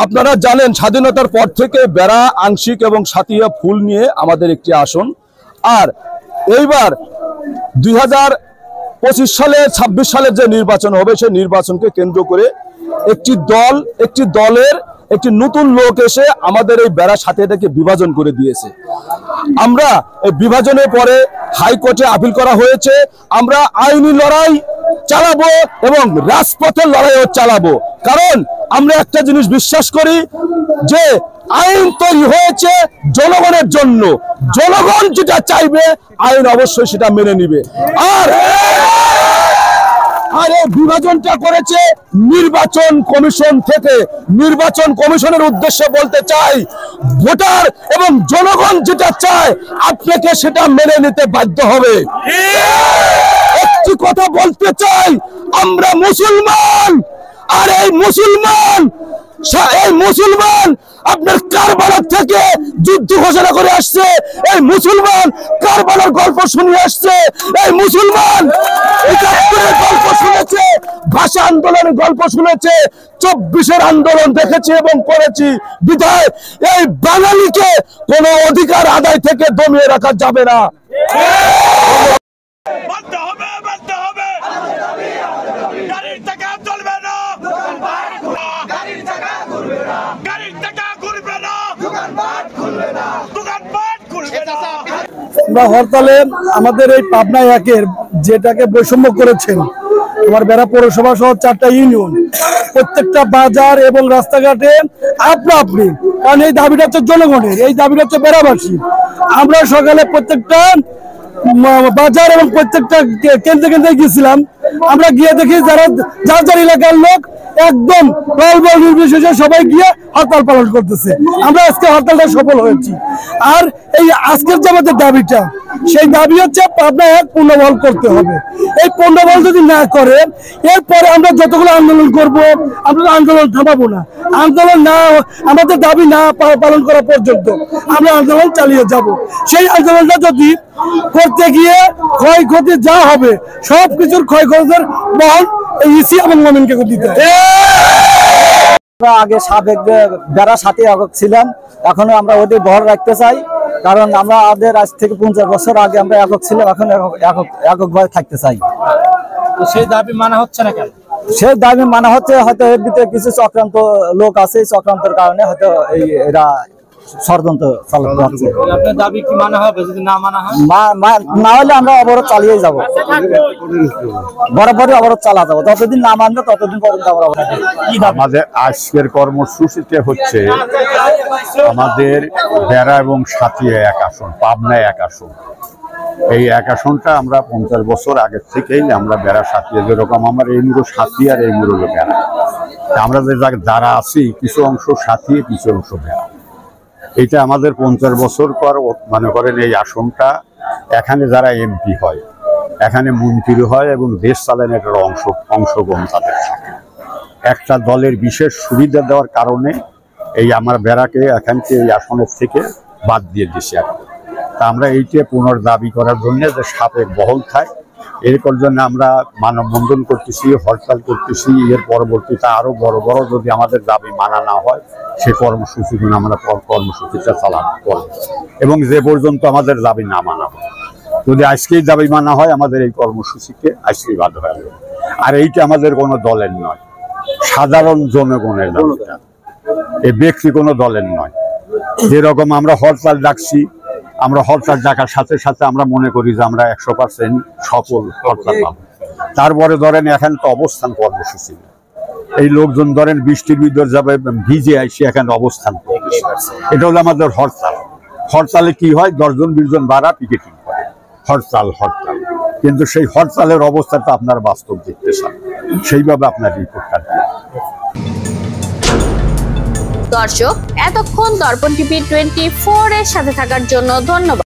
আপনারা জানেন স্বাধীনতার পর থেকে বেড়া, আংশিক এবং সাতিয়া ফুল নিয়ে আমাদের একটি আসন। আর এইবার 2025 সালে 26 সালের যে নির্বাচন হবে সেই নির্বাচনকে কেন্দ্র করে একটি দলের একটি নতুন লোক এসে আমাদের এই বেড়া সাথিয়াটাকে বিভাজন করে দিয়েছে। আমরা এই বিভাজনের পরে হাইকোর্টে আপিল করা হয়েছে। আমরা আইনি লড়াই চালাবো এবং রাজপথের লড়াইও চালাবো, কারণ আমরা একটা জিনিস বিশ্বাস করি যে আইন তৈরি হয়েছে জনগণের জন্য। জনগণ যেটা চাইবে আইন অবশ্যই সেটা মেনে নিবে। আর এই বিভাজনটা করেছে নির্বাচন কমিশন থেকে। নির্বাচন কমিশনের উদ্দেশ্যে বলতে চাই, ভোটার এবং জনগণ যেটা চায় আপনাকে সেটা মেনে নিতে বাধ্য হবে। একটি কথা বলতে চাই, আমরা মুসলমান, আর এই মুসলমান আপনার কারবালার থেকে যুদ্ধ ঘোষণা করে আসছে। এই মুসলমান কারবালার গল্প শুনে আসছে। এই মুসলমান গল্প শুনেছে, ভাষা আন্দোলনের গল্প শুনেছে, 24-এর আন্দোলন দেখেছি এবং করেছি। বিধায় এই বাঙালিকে কোনো অধিকার আদায় থেকে দমিয়ে রাখা যাবে না। আমরা হরতালে আমাদের এই পাবনা একের যেটাকে বৈষম্য করেছেন আমার বেড়া পৌরসভা সহ 4টা ইউনিয়ন, প্রত্যেকটা বাজার এবং রাস্তাঘাটে আপনি, কারণ এই দাবিটা হচ্ছে জনগণের, এই দাবিটা হচ্ছে বেড়াবাসী। আমরা সকালে প্রত্যেকটা বাজার এবং প্রত্যেকটা কেন্দ্রে গিয়েছিলাম। আমরা গিয়ে দেখি যার এলাকার লোক একদম দলবল নির্বিশেষে সবাই গিয়ে হরতাল পালন করতেছে। আমরা আজকে হরতালটা সফল হয়েছি। আর এই আজকের যে আমাদের দাবিটা, সেই দাবি হচ্ছে পাবনা এক পূর্ণবহাল করতে হবে। এই পূর্ণবহাল যদি না করে এরপরে আমরা যতগুলো আন্দোলন করব, আমরা আন্দোলন থামাবো না। আন্দোলন না, আমাদের দাবি না পালন করা পর্যন্ত আমরা আন্দোলন চালিয়ে যাব। সেই আন্দোলনটা যদি করতে গিয়ে ক্ষয়ক্ষতি যা হবে সবকিছুর ক্ষয়ক্ষতির বহন ইসি এবং মমিনকে দিতে হবে। আমরা আগে সাবেক বেড়া সাথে ছিলাম, এখনো আমরা ওদের বহর রাখতে চাই, কারণ আমরা আমাদের আজ থেকে 50 বছর আগে আমরা একক ছিলাম, এখন এককভাবে থাকতে চাই। সেই দাবি মানা হচ্ছে না কেন? সেই দাবি মানা হচ্ছে, হয়তো এর ভিতরে কিছু চক্রান্ত লোক আছে, চক্রান্তের কারণে হয়তো এরা ষড়যন্ত্র চালাতে হচ্ছে। আপনার দাবি কি মানা হবে? যদি না মানা হয়, না হলে আমরা অবরোধ চালিয়ে যাব, বরাবরই অবরোধ চালা যাবো। যতদিন না মানবে ততদিন পর্যন্ত আমরা আমাদের আজকের কর্মসূচিতে হচ্ছে আমাদের বেড়া এবং সাথিয়া এক আসন, পাবনা এক আসন। এই এক আসনটা আমরা 50 বছর আগের থেকেই আমরা বেড়া সাথিয়া, যেরকম আমার এই মুরো সাথিয়ার এই মুরো বেড়া, আমরা যারা আছি কিছু অংশ সাথিয়ে কিছু অংশ বেড়া। এটা আমাদের 50 বছর পর মনে করেন এই আসনটা, এখানে যারা এমপি হয়, এখানে মন্ত্রী হয় এবং দেশ চালানোর একটা অংশগ্রহণ তাদের থাকে। একটা দলের বিশেষ সুবিধা দেওয়ার কারণে এই আমার বেড়াকে এখানকে এই আসনের থেকে বাদ দিয়ে দিছে। তা আমরা এইটা পুনর্দাবি করার জন্য যে সাপেক বহল খায়, এরপর জন্য আমরা মানববন্ধন করতেছি, হরতাল করতেছি। এর পরবর্তীতে আরো বড় বড় যদি আমাদের দাবি মানা না হয়, সে কর্মসূচিগুলো আমরা কর্মসূচিটা চালানো করব এবং যে পর্যন্ত আমাদের দাবি না মানা হয়। যদি আজকেই দাবি মানা হয়, আমাদের এই কর্মসূচিকে আজকেই বাধ্য হয়ে যাবে। আর এইটা আমাদের কোনো দলের নয়, সাধারণ জনগণের দাবিটা, এই ব্যক্তি কোনো দলের নয়। যেরকম আমরা হরতাল ডাকছি, আমরা হরতাল ডাকার সাথে সাথে আমরা মনে করি যে আমরা 100% সফল হরতাল পাবো। তারপরে ধরেন এখন তো অবস্থান কর্মসূচি, এই লোকজন ধরেন বৃষ্টির ভিতর যাবে, ভিজে আসি এখানে অবস্থান করতেছে। এটা হলো আমাদের হরতাল। হরতালে কি হয়, 10 জন 20 জন বাড়া পিকেটিং করে, হরতাল। কিন্তু সেই হরতালের অবস্থাটা আপনার বাস্তব দেখতে চান, সেইভাবে আপনার রিপোর্টটা দিন। দর্শক, এতক্ষণ দর্পণ টিভি 24 এর সাথে থাকার জন্য ধন্যবাদ।